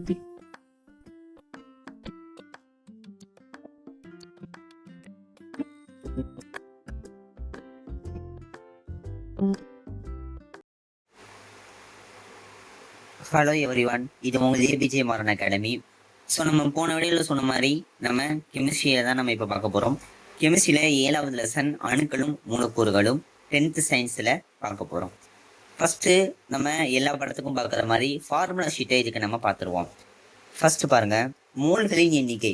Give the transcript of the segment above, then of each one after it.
Hello everyone, இது உங்கள் APJ Maran academy. So நம்ம போன வீடியோவில் சொன்ன மாதிரி நம்ம கெமிஸ்ட்ரியை தான் நம்ம இப்போ பார்க்க போகிறோம். கெமிஸ்ட்ரியில் 7வது லெசன் அணுக்களும் மூலக்கூறுகளும் 10th சயின்ஸில் பார்க்க போகிறோம். ஃபஸ்ட்டு நம்ம எல்லா படத்துக்கும் பார்க்குற மாதிரி ஃபார்முலா ஷீட்டை இதுக்கு நம்ம பார்த்துருவோம். ஃபஸ்ட்டு பாருங்கள், மோல்களின் எண்ணிக்கை.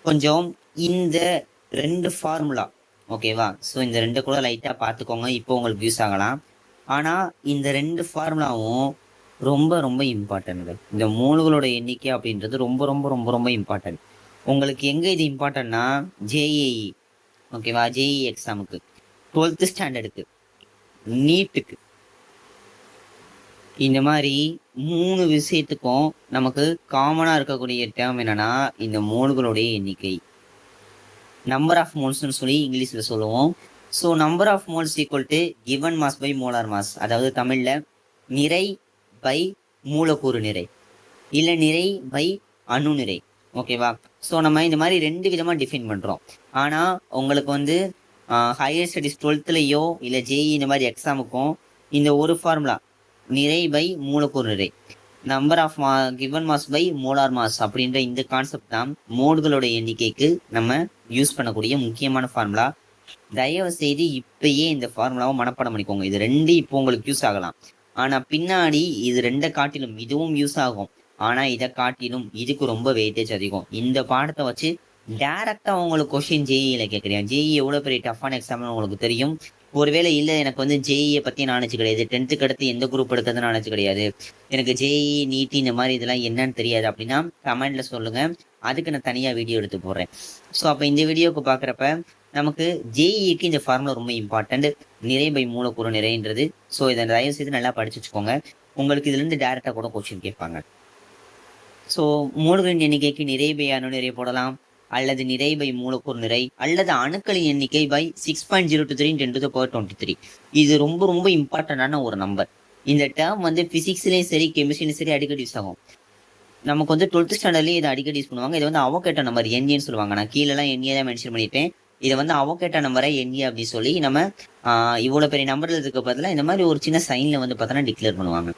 கொஞ்சம் இந்த 2 ஃபார்முலா ஓகேவா? ஸோ இந்த 2 கூட லைட்டாக பார்த்துக்கோங்க, இப்போ உங்களுக்கு யூஸ் ஆகலாம். ஆனால் இந்த 2 ஃபார்முலாவும் ரொம்ப ரொம்ப இம்பார்ட்டன்ட். இந்த மோல்களோட எண்ணிக்கை அப்படின்றது ரொம்ப ரொம்ப ரொம்ப ரொம்ப இம்பார்ட்டன்ட். உங்களுக்கு எங்கே இது இம்பார்ட்டன்னா, ஜேஇஇ ஓகேவா, ஜேஇ எக்ஸாமுக்கு, 12th ஸ்டாண்டர்டுக்கு, நீட்டுக்கு, இந்த மாதிரி 3 விஷயத்துக்கும் நமக்கு காமனாக இருக்கக்கூடிய டேர்ம் என்னன்னா இந்த மோல்களுடைய எண்ணிக்கை. நம்பர் ஆஃப் மோல்ஸ்னு சொல்லி இங்கிலீஷில் சொல்லுவோம். So number of moles equal to given mass by molar mass, அதாவது தமிழில் நிறை பை மூலக்கூறு நிறை, இல்லை நிறை பை அணு நிறை. ஓகேவா? ஸோ நம்ம இந்த மாதிரி 2 விதமாக டிஃபைன் பண்ணுறோம். ஆனால் உங்களுக்கு ஹையர் ஸ்டடீஸ் 12thலையோ இல்லை ஜேஇ இந்த மாதிரி எக்ஸாமுக்கும் இந்த ஒரு ஃபார்முலா நிறை பை மூலக்கூறு நிறை, number of given mass by molar mass அப்படின்ற இந்த கான்செப்ட் தான் மோல்களோட எண்ணிக்கைக்கு நம்ம யூஸ் பண்ணக்கூடிய முக்கியமான ஃபார்முலா. தயவு செய்து இப்பயே இந்த ஃபார்முலாவை மனப்பாடம் பண்ணிக்கோங்க. இது 2 இப்போ உங்களுக்கு யூஸ் ஆகலாம், ஆனால் பின்னாடி இது 2 காட்டிலும் இதுவும் யூஸ் ஆகும். ஆனால் இதை காட்டிலும் இதுக்கு ரொம்ப வெயிட்டேஜ் அதிகம். இந்த பாடத்தை வச்சு டேரெக்டாக உங்களுக்கு கொஷின் ஜேஇயில் கேட்குறேன். ஜேஇ எவ்வளோ பெரிய டஃப்பான எக்ஸாம்னு உங்களுக்கு தெரியும். ஒருவேளை இல்லை எனக்கு ஜேஇயை பற்றி நாலேஜ் கிடையாது, 10th அடுத்து எந்த குரூப் எடுக்கிறது நாலேஜ் கிடையாது, எனக்கு ஜேஇ நீட் இந்த மாதிரி இதெல்லாம் என்னன்னு தெரியாது அப்படின்னா கமெண்டில் சொல்லுங்கள், அதுக்கு நான் தனியாக வீடியோ எடுத்து போடுறேன். ஸோ அப்போ இந்த வீடியோவுக்கு பார்க்குறப்ப நமக்கு ஜேஇக்கு இந்த ஃபார்முலா ரொம்ப இம்பார்ட்டண்ட், நிறை பை மூலக்கூறு நிறைன்றது. ஸோ இதை தயவு செய்து நல்லா படிச்சு வச்சுக்கோங்க, உங்களுக்கு இதுலேருந்து டேரெக்டாக கூட கொஸ்டின் கேட்பாங்க. ஸோ மோல்களின் எண்ணிக்கைக்கு நிறை பை அணு நிறை போடலாம், அல்லது நிறை பை மூலக்கூறு நிறை, அல்லது அணுக்களின் எண்ணிக்கை பை 6.023 × 10⁻23. இது ரொம்ப ரொம்ப இம்பார்ட்டண்டான ஒரு நம்பர். இந்த டேர்ம் ஃபிசிக்ஸ்லேயும் சரி கெமிஸ்ட்ரிலையும் சரி அடிக்கடி யூஸ் ஆகும். நமக்கு 12th ஸ்டாண்டர்ட்லேயும் இதை அடிக்கடி யூஸ் பண்ணுவாங்க. இது அவகேட்டோ நம்பர் என்ஏன்னு சொல்லுவாங்க. நான் கீழெல்லாம் என்ஏ தான் மென்ஷன் பண்ணியிருப்பேன். இதை அவகேட்டோ நம்பரை என்ஏ அப்படின்னு சொல்லி நம்ம இவ்வளோ பெரிய நம்பரில் இருக்க பதிலாக இந்த மாதிரி ஒரு சின்ன சைனில் பார்த்தோன்னா டிக்ளேர் பண்ணுவாங்க.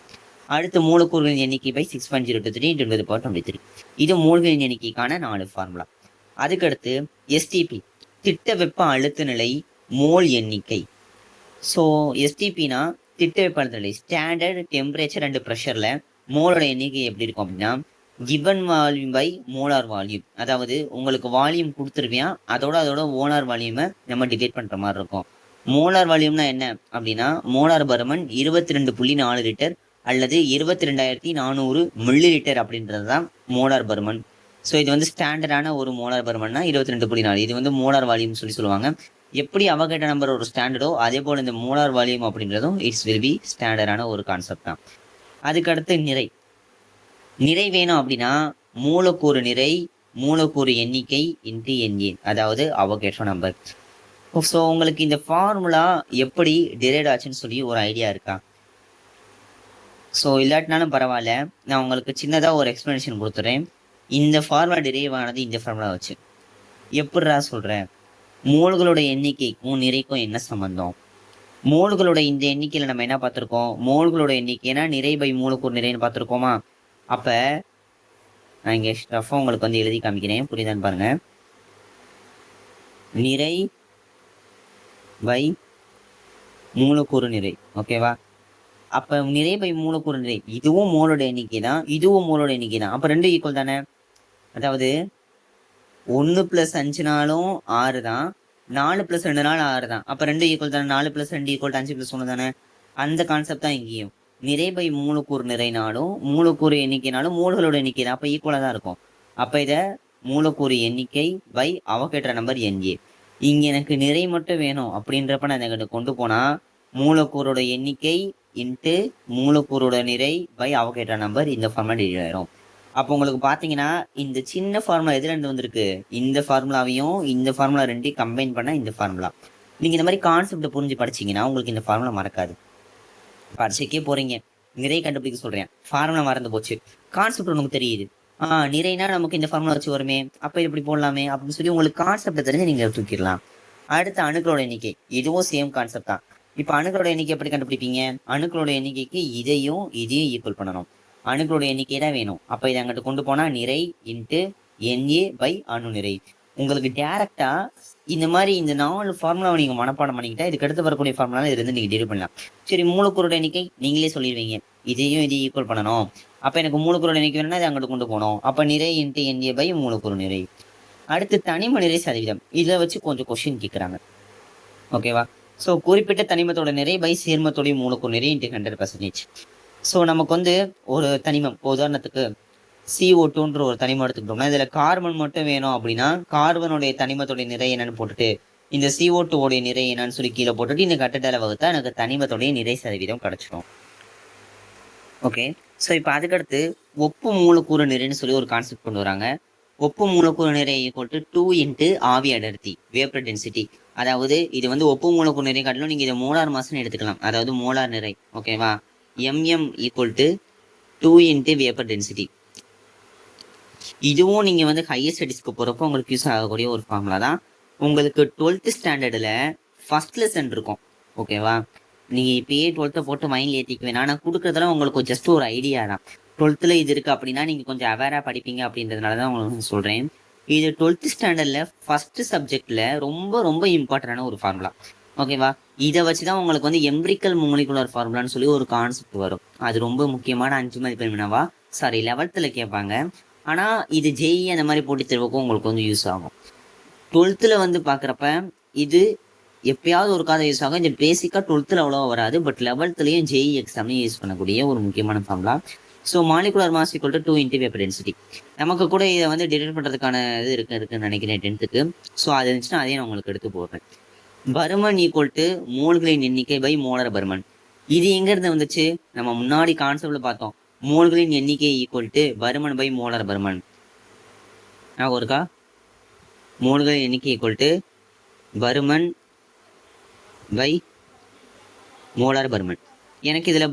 அடுத்து மூலக்கூறுகளின் எண்ணிக்கை பை 6.023 × 10⁻23. இது மூலங்களின் எண்ணிக்கைக்கான 4 ஃபார்முலா. அதுக்கடுத்து எஸ்டிபி, திட்ட வெப்ப அழுத்த நிலை மோல் எண்ணிக்கை. ஸோ எஸ்டிபினா திட்ட வெப்ப அழுத்த நிலை, ஸ்டாண்டர்ட் டெம்பரேச்சர் அண்ட் ப்ரெஷரில் மோலோட எண்ணிக்கை எப்படி இருக்கும் அப்படின்னா given volume by molar volume. அதாவது உங்களுக்கு வால்யூம் கொடுத்துருவியான், அதோட மோலார் வால்யூமை நம்ம டிவைட் பண்ணுற மாதிரி இருக்கும். மோலார் வால்யூம்னா என்ன அப்படின்னா மோலார் பருமன் 22.4 லிட்டர் அல்லது 22,400 மில்லி லிட்டர் அப்படின்றது தான் மோலார் பருமன். ஸோ இது ஸ்டாண்டர்டான ஒரு மோலார் பருமன்னா 22.4. இது மோலார் வால்யூம் சொல்லுவாங்க. எப்படி அவகேட்டோ நம்பர் ஒரு ஸ்டாண்டர்டோ அதே போல் இந்த மோலார் வால்யூம் அப்படின்றதும் இட்ஸ் வில் பி ஸ்டாண்டர்டான ஒரு கான்செப்ட் தான். அதுக்கடுத்து நிறை வேணும் அப்படின்னா மூலக்கூறு நிறை மூலக்கூறு எண்ணிக்கை இன்ட்டு என்ஏ, அதாவது அவகேட்டோ நம்பர். ஸோ உங்களுக்கு இந்த ஃபார்முலா எப்படி டிரைவ் ஆச்சுன்னு சொல்லி ஒரு ஐடியா இருக்கா? ஸோ இல்லாட்டினாலும் பரவாயில்ல, நான் உங்களுக்கு சின்னதாக ஒரு எக்ஸ்ப்ளனேஷன் கொடுத்துறேன். இந்த ஃபார்முலா டிரைவ் ஆனது இந்த ஃபார்முலா வச்சு. எப்படிரா சொல்கிறேன்? மோல்களோட எண்ணிக்கைக்கும் நிறைக்கும் என்ன சம்மந்தம்? மோல்களோட இந்த எண்ணிக்கையில் நம்ம என்ன பார்த்துருக்கோம்? மோல்களோட எண்ணிக்கைனா நிறை பை மூலக்கூறு நிறைன்னு பார்த்துருக்கோமா? அப்போ நான் இங்கே ஸ்டஃபாக உங்களுக்கு எழுதி காமிக்கிறேன், புரியுதான்னு பாருங்கள். நிறை பை மூலக்கூறு நிறை, ஓகேவா? அப்போ நிறை பை மூலக்கூறு நிறை இதுவும் மோலோட எண்ணிக்கை தான், இதுவும் மோலோட எண்ணிக்கை தான். அப்போ 2 ஈக்குவல் தானே? அதாவது 1 + 5 நாளும் 6 தான், 4 + 2 நாள் 6 தான். அப்போ 2 ஈக்குவல் தானே? 4 + 2 = 5 + 1 தானே? அந்த கான்செப்ட் தான் இங்கேயும். நிறை பை மூலக்கூறு நிறைனாலும் மூலக்கூறு எண்ணிக்கைனாலும் மோல்களோட எண்ணிக்கை தான், அப்போ ஈக்குவலாக தான் இருக்கும். அப்போ இதை மூலக்கூறு எண்ணிக்கை பை அவகேட்டோ நம்பர் என்ஏ. இங்கே எனக்கு நிறை மட்டும் வேணும் அப்படின்றப்ப நான் இதை கொண்டு போனால் மூலக்கூறோட எண்ணிக்கை இன்ட்டு மூலக்கூறோட நிறை பை அவகேட்டோ நம்பர் இந்த ஃபார்முலா டெரிவ் ஆயிரும். அப்போ உங்களுக்கு பார்த்தீங்கன்னா இந்த சின்ன ஃபார்முலா எதுலேருந்து வந்திருக்கு? இந்த ஃபார்முலாவையும் இந்த ஃபார்முலா 2 கம்பைன் பண்ணால் இந்த ஃபார்முலா. நீங்கள் இந்த மாதிரி கான்செப்டை புரிஞ்சு படிச்சிங்கன்னா உங்களுக்கு இந்த ஃபார்முலா மறக்காது. பரீட்சைக்கே போகிறீங்க, நிறை கண்டுபிடிக்க சொல்றேன், ஃபார்முலா மறந்து போச்சு, கான்செப்ட் உனக்கு தெரியுது. நிறைனா நமக்கு இந்த ஃபார்முலா வச்சு வருமே, அப்ப இப்படி போடலாமே அப்படின்னு சொல்லி உங்களுக்கு கான்செப்ட் தெரிஞ்சு நீங்க தூக்கிடலாம். அடுத்த அணுக்களோட எண்ணிக்கை, இதுவும் சேம் கான்செப்ட் தான். இப்ப அணுக்களோட எண்ணிக்கை எப்படி கண்டுபிடிப்பீங்க? அணுக்களோட எண்ணிக்கைக்கு இதையும் ஈக்குவல் பண்ணணும். அணுக்களோட எண்ணிக்கை தான் வேணும். அப்ப இதை அங்கிட்டு கொண்டு போனா நிறை இன்ட்டு NA/, அணு நிறை. உங்களுக்கு டேரக்டா இந்த மாதிரி இந்த 4 ஃபார்முலாவை நீங்க மனப்பாடம் பண்ணிக்கிட்டா இதுக்கு அடுத்து வரக்கூடிய ஃபார்முலா இருந்து நீங்க டெரிவ் பண்ணலாம். சரி, மூலக்கூறோட எண்ணிக்கை நீங்களே சொல்லிடுவீங்க, இதையும் ஈக்குவல் பண்ணணும். அப்ப எனக்கு மூலக்கூறோட எண்ணிக்கை வேணும்னா இதை அங்கிட்டு கொண்டு போகணும். அப்ப நிறை இன்ட்டு NA/, மூலக்கூறு நிறை. அடுத்து தனிம நிறை சதவீதம், இதை வச்சு கொஞ்சம் கொஸ்டின் கேட்குறாங்க. ஓகேவா? ஸோ குறிப்பிட்ட தனிமத்தோட நிறை பை சேர்மத்தோடைய மூலக்கூறு நிறை இன்ட்டு 100%. ஸோ நமக்கு ஒரு தனிமம், உதாரணத்துக்கு CO2ன்ற ஒரு தனிமம் எடுத்துக்கிட்டோம்னா இதுல கார்பன் மட்டும் வேணும் அப்படின்னா கார்பனுடைய தனிமத்தோடைய நிறை என்னன்னு போட்டுட்டு இந்த CO2 உடைய நிறை என்னன்னு சொல்லி கீழே போட்டுட்டு இந்த கட்டடல வகுத்தா எனக்கு தனிமத்தோடைய நிறை சதவீதம் கிடைச்சிடும். ஓகே, ஸோ இப்போ அதுக்கடுத்து ஒப்பு மூலக்கூறு நிறைன்னு சொல்லி ஒரு கான்செப்ட் கொண்டு வராங்க. ஒப்பு மூலக்கூறு நிறை ஈக்குவல் டு 2 இன்ட்டு ஆவி அடர்த்தி, வேப்பர் டென்சிட்டி. அதாவது இது ஒப்பு மூலக்கூறு நிறை காட்டிலும் நீங்க இதை மோலார் மாஸ்ன்னு எடுத்துக்கலாம், அதாவது மோலார் நிறை. ஓகேவா? MM equal to 2 into vapour density. இதுவும் நீங்க ஹையர் ஸ்டடிஸ்க்கு போறப்போ உங்களுக்கு யூஸ் ஆகக்கூடிய ஒரு ஃபார்முலா தான். உங்களுக்கு 12th ஸ்டாண்டர்டில் ஃபர்ஸ்ட் லெசன் இருக்கும். ஓகேவா? நீங்க இப்பயே 12th போட்டு மைண்ட்ல ஏற்றிக்க வேணாம். நான் கொடுக்குறதெல்லாம் உங்களுக்கு ஜஸ்ட் ஒரு ஐடியா தான். 12th இது இருக்கு அப்படின்னா நீங்க கொஞ்சம் அவேரா படிப்பீங்க அப்படின்றதுனால தான் உங்களுக்கு சொல்றேன். இது 12th ஸ்டாண்டர்ட்ல ஃபர்ஸ்ட் சப்ஜெக்ட்ல ரொம்ப ரொம்ப இம்பார்ட்டன்டான ஒரு ஃபார்முலா. ஓகேவா? இதை வச்சுதான் உங்களுக்கு எம்பிரிக்கல் மோலிகுலர் ஃபார்முலான்னு சொல்லி ஒரு கான்செப்ட் வரும். அது ரொம்ப முக்கியமான 5 மதிப்பெண் வினாவா, சாரி 11th கேட்பாங்க. ஆனா இது JEE அந்த மாதிரி போட்டி தேர்வுக்கும் உங்களுக்கு யூஸ் ஆகும். 12th பாக்குறப்ப இது எப்பயாவது ஒரு காதை யூஸ் ஆகும். இது பேசிக்கா 12th அவ்வளவா வராது, பட் 11th JEE எக்ஸாம்லையும் யூஸ் பண்ணக்கூடிய ஒரு முக்கியமான formula. So molecular mass equal to 2 into vapour density. நமக்கு கூட இதை டிடெக்ட் பண்றதுக்கான இது இருக்குன்னு நினைக்கிறேன் 10th. ஸோ அது இருந்துச்சுன்னா அதையும் நான் உங்களுக்கு எடுத்து போடுறேன். பருமன் ஈக்குவல் டு மோல்களின் எண்ணிக்கை பை மோலர் பருமன். இது எங்க இருந்து வந்துச்சு? நம்ம முன்னாடி கான்செப்ட்ல பார்த்தோம், மோல்களின் எண்ணிக்கை ஈக்குவல் டு பருமன் பை மோலார் பருமன். ஒருக்கா மோல்களின் எண்ணிக்கை ஈக்குவல் டு பருமன் பை மோலார் பருமன். எனக்கு இதுல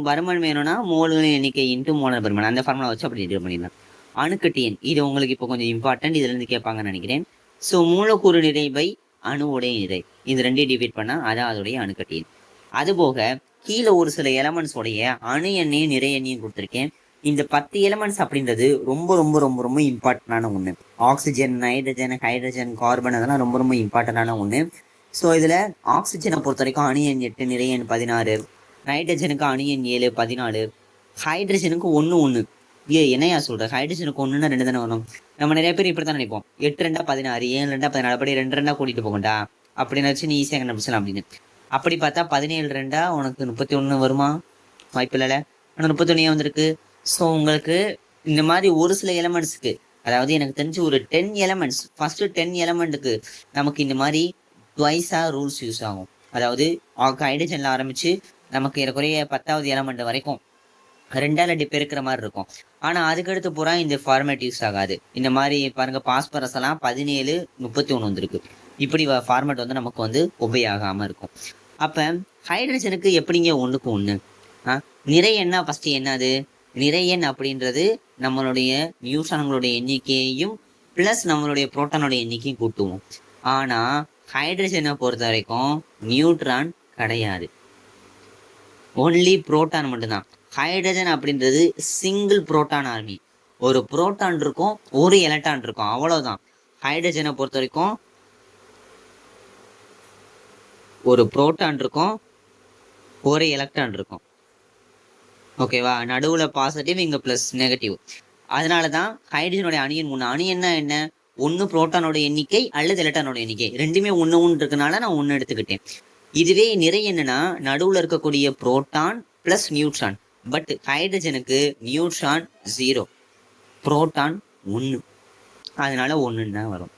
பருமன் வேணும்னா மோல்களின் எண்ணிக்கை இன்ட்டு மோலார் பருமன், அந்த ஃபார்முலா வச்சு அப்படி டிரைவ் பண்ணிடலாம். அணுக்கட்டு எண், இது உங்களுக்கு இப்போ கொஞ்சம் இம்பார்ட்டன்ட், இதுல இருந்து கேட்பாங்கன்னு நினைக்கிறேன். ஸோ மூலக்கூறு நிறை பை அணுவுடைய நிறை, இது ரெண்டையும் டிவைட் பண்ணா அதான் அதோடைய அணுக்கட்டு எண். அது போக கீழே ஒரு சில எலமெண்ட்ஸ் உடைய அணு எண்ணையும் நிறை எண்ணையும் கொடுத்துருக்கேன். இந்த 10 எலமெண்ட்ஸ் அப்படின்றது ரொம்ப ரொம்ப ரொம்ப ரொம்ப இம்பார்ட்டன்டான ஒன்று. ஆக்சிஜன், நைட்ரஜன், ஹைட்ரஜன், கார்பன், அதெல்லாம் ரொம்ப ரொம்ப இம்பார்ட்டன்டான ஒன்று. ஸோ இதில் ஆக்சிஜனை பொறுத்த வரைக்கும் அணு எண் 8, நிறை எண் 16, நைட்ரஜனுக்கு அணு எண் 7, 14, ஹைட்ரஜனுக்கு 1 1. என்னையா சொல்ற, ஹைட்ரஜனுக்கு 1ன்னா 2 தானே வரும். நம்ம நிறைய பேர் இப்படி தான் நினைப்போம், 8 2 16, 7 2 14, அப்படி 2 2 கூட்டிட்டு போகண்டா அப்படின்னு வச்சு நீ ஈஸியாக கண்டுபிடிச்சலாம் அப்படின்னு. அப்படி பார்த்தா 17 2 உனக்கு 31 வருமா? வாய்ப்பு இல்லைல்ல. ஆனால் 31 வந்திருக்கு. ஸோ உங்களுக்கு இந்த மாதிரி ஒரு சில எலமெண்ட்ஸுக்கு, அதாவது எனக்கு தெரிஞ்சு ஒரு 10 எலமெண்ட்ஸ், ஃபர்ஸ்ட் 10 எலமெண்ட்டுக்கு நமக்கு இந்த மாதிரி ட்வைஸா ரூல்ஸ் யூஸ் ஆகும். அதாவது ஹைட்ரஜன்ல ஆரம்பிச்சு நமக்கு ஏறக்குறைய 10வது எலமெண்ட் வரைக்கும் 2ஆல் அடி பெருக்கிற மாதிரி இருக்கும். ஆனா அதுக்கடுத்து பூரா இந்த ஃபார்மேட் யூஸ் ஆகாது. இந்த மாதிரி பாருங்க, பாஸ்பரஸ் எல்லாம் 17 31 வந்திருக்கு. இப்படி ஃபார்மேட் நமக்கு உபயோகாம இருக்கும். அப்ப ஹைட்ரஜனுக்கு எப்படிங்க 1க்கு 1? நிறை எண்ணா ஃபர்ஸ்ட் என்னது? நிறை எண் அப்படின்றது நம்மளுடைய நியூட்ரான்களுடைய எண்ணிக்கையையும் பிளஸ் நம்மளுடைய புரோட்டானோட எண்ணிக்கையும் கூட்டுவோம். ஆனா ஹைட்ரஜனை பொறுத்த வரைக்கும் நியூட்ரான் கிடையாது, ஒன்லி புரோட்டான் மட்டும்தான். ஹைட்ரஜன் அப்படின்றது சிங்கிள் புரோட்டான் ஆர்மி. ஒரு புரோட்டான் இருக்கும், ஒரு எலக்ட்ரான் இருக்கும், அவ்வளவுதான். ஹைட்ரஜனை பொறுத்த வரைக்கும் ஒரு புரோட்டான் இருக்கும், ஒரு எலக்ட்ரான் இருக்கும். ஓகேவா? நடுவுல பாசிட்டிவ், இங்க பிளஸ் நெகட்டிவ். அதனாலதான் ஹைட்ரஜனுடைய அணியன் 3. அணியன்னா என்ன? 1 புரோட்டானோட எண்ணிக்கை அல்லது எலக்ட்ரானோட எண்ணிக்கை, ரெண்டுமே 1 1 இருக்கனால நான் 1 எடுத்துக்கிட்டேன். இதுவே நிறை என்னன்னா நடுவுல இருக்கக்கூடிய புரோட்டான் பிளஸ் நியூட்ரான். பட் ஹைட்ரஜனுக்கு நியூட்ரான் 0, புரோட்டான் 1, அதனால 1 தான் வரும்.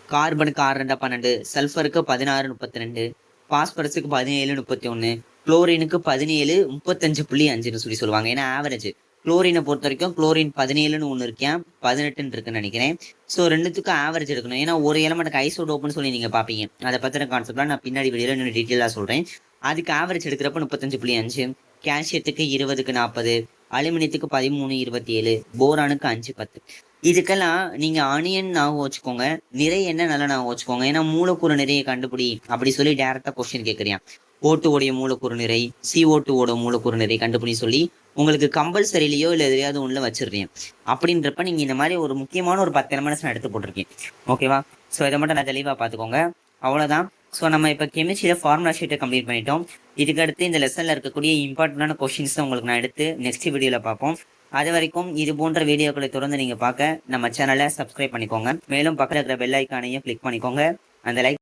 கார்பனுக்கு 6 2 12, சல்ஃபருக்கு 16 32, பாஸ்பரஸுக்கு 17 31, குளோரினுக்கு 17 35.5 சொல்லி சொல்லுவாங்க. ஏன்னா ஆவரேஜ். குளோரினை பொறுத்த வரைக்கும் குளோரின் 17ன்னு ஒன்று இருக்கேன், 18 இருக்குன்னு நினைக்கிறேன். ஸோ ரெண்டுத்துக்கும் ஆவரேஜ் எடுக்கணும். ஏன்னா ஒரு எலமெண்ட்டுக்கு ஐசோடோப்னு சொல்லி நீங்க பாப்பீங்க. அதை பத்தின கான்செப்ட்லாம் நான் பின்னாடி வீடியோல இன்னும் டீட்டெயிலாக சொல்றேன். அதுக்கு ஆவரேஜ் எடுக்கிறப்ப 35.5, கால்சியத்துக்கு 20க்கு 40, அலுமினியத்துக்கு 13-27, போரானுக்கு 5-10. இதுக்கெல்லாம் நீங்க ஆனியன் ஞாபகம் வச்சுக்கோங்க, நிறை என்ன நல்லா ஞாபகம் வச்சுக்கோங்க. ஏன்னா மூலக்கூறு நிறைய கண்டுபிடி அப்படி சொல்லி டைரக்டா கொஸ்டின் கேட்கறியான். O2 மூலக்கூறு நிறை, CO2 மூலக்கூறு நிறை கண்டுபிடி சொல்லி உங்களுக்கு கம்பல்சரிலையோ இல்லை எதையாவது ஒன்றுல வச்சிடுறேன். அப்படின்றப்ப நீங்க இந்த மாதிரி ஒரு முக்கியமான ஒரு 10 எலிமெண்ட்ஸ் நான் எடுத்து போட்டிருக்கேன். ஓகேவா? ஸோ இதை மட்டும் நான் தெளிவாக பார்த்துக்கோங்க. அவ்வளோதான். ஸோ நம்ம இப்போ கெமிஸ்ட்ரியில் ஃபார்முலா ஷீட்டை கம்ப்ளீட் பண்ணிட்டோம். இதுக்கு அடுத்து இந்த லெசனில் இருக்கக்கூடிய இம்பார்ட்டண்டான கொஸ்டின்ஸ் தான் உங்களுக்கு நான் எடுத்து நெக்ஸ்ட் வீடியோவில் பார்ப்போம். அது வரைக்கும் இது போன்ற வீடியோக்களை தொடர்ந்து நீங்கள் பார்க்க நம்ம சேனலை சப்ஸ்கிரைப் பண்ணிக்கோங்க. மேலும் பக்கத்தில் இருக்கிற பெல் ஐக்கானையும் கிளிக் பண்ணிக்கோங்க. அந்த லைக்